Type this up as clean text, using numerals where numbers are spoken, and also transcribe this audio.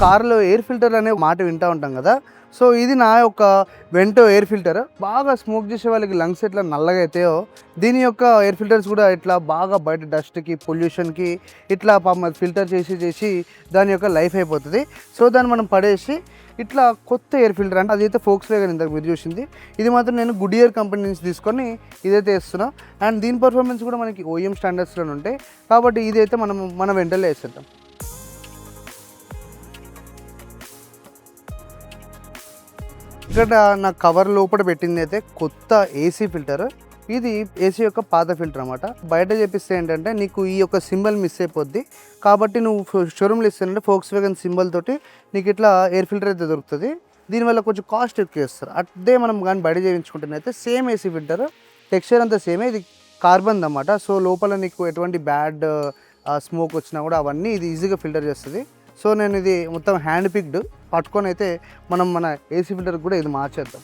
కార్లో air filter అనే మాట వింటూ ఉంటాం కదా. సో ఇది నా యొక్క వెంటో ఎయిర్ ఫిల్టర్. బాగా స్మోక్ చేసే వాళ్ళకి లంగ్స్ ఎట్లా నల్లగా అవుతాయో దీని యొక్క ఎయిర్ ఫిల్టర్స్ కూడా ఇట్లా బాగా బయట డస్ట్కి పొల్యూషన్కి ఇట్లా ఫిల్టర్ చేసి దాని యొక్క లైఫ్ అయిపోతుంది. సో దాన్ని మనం పడేసి ఇట్లా కొత్త ఎయిర్ ఫిల్టర్ అంటే అదైతే ఫోక్స్ వేగన్ ఇంతకు మీరు చూసింది. ఇది మాత్రం నేను గుడియర్ కంపెనీ నుంచి తీసుకొని ఇదైతే వేస్తున్నా. అండ్ దీని పర్ఫార్మెన్స్ కూడా మనకి ఓఎం స్టాండర్డ్స్లో ఉంటాయి కాబట్టి ఇదైతే మన వెంటనే వేసేద్దాం. ఇక్కడ నా కవర్ లోపల పెట్టింది అయితే కొత్త ఏసీ ఫిల్టర్. ఇది ఏసీ యొక్క పాత ఫిల్టర్ అనమాట. బయట చెప్పిస్తే ఏంటంటే నీకు ఈ యొక్క సింబల్ మిస్ అయిపోద్ది కాబట్టి నువ్వు షోరూమ్లో ఇస్తానంటే ఫోక్స్ వేగన్ సింబల్ తోటి నీకు ఇట్లా ఎయిర్ ఫిల్టర్ అయితే దొరుకుతుంది. దీనివల్ల కొంచెం కాస్ట్ ఎక్కువ ఇస్తారు. అదే మనం కానీ బయట చేయించుకుంటేనైతే సేమ్ ఏసీ ఫిల్టర్ టెక్స్చర్ అంతా సేమే. ఇది కార్బన్ అన్నమాట. సో లోపల నీకు ఎటువంటి బ్యాడ్ స్మోక్ వచ్చినా కూడా అవన్నీ ఇది ఈజీగా ఫిల్టర్ చేస్తుంది. సో నేను ఇది మొత్తం హ్యాండ్ పిక్డ్ పట్టుకొని అయితే మన ఏసీ ఫిల్టర్ కూడా ఇది మార్చేద్దాం.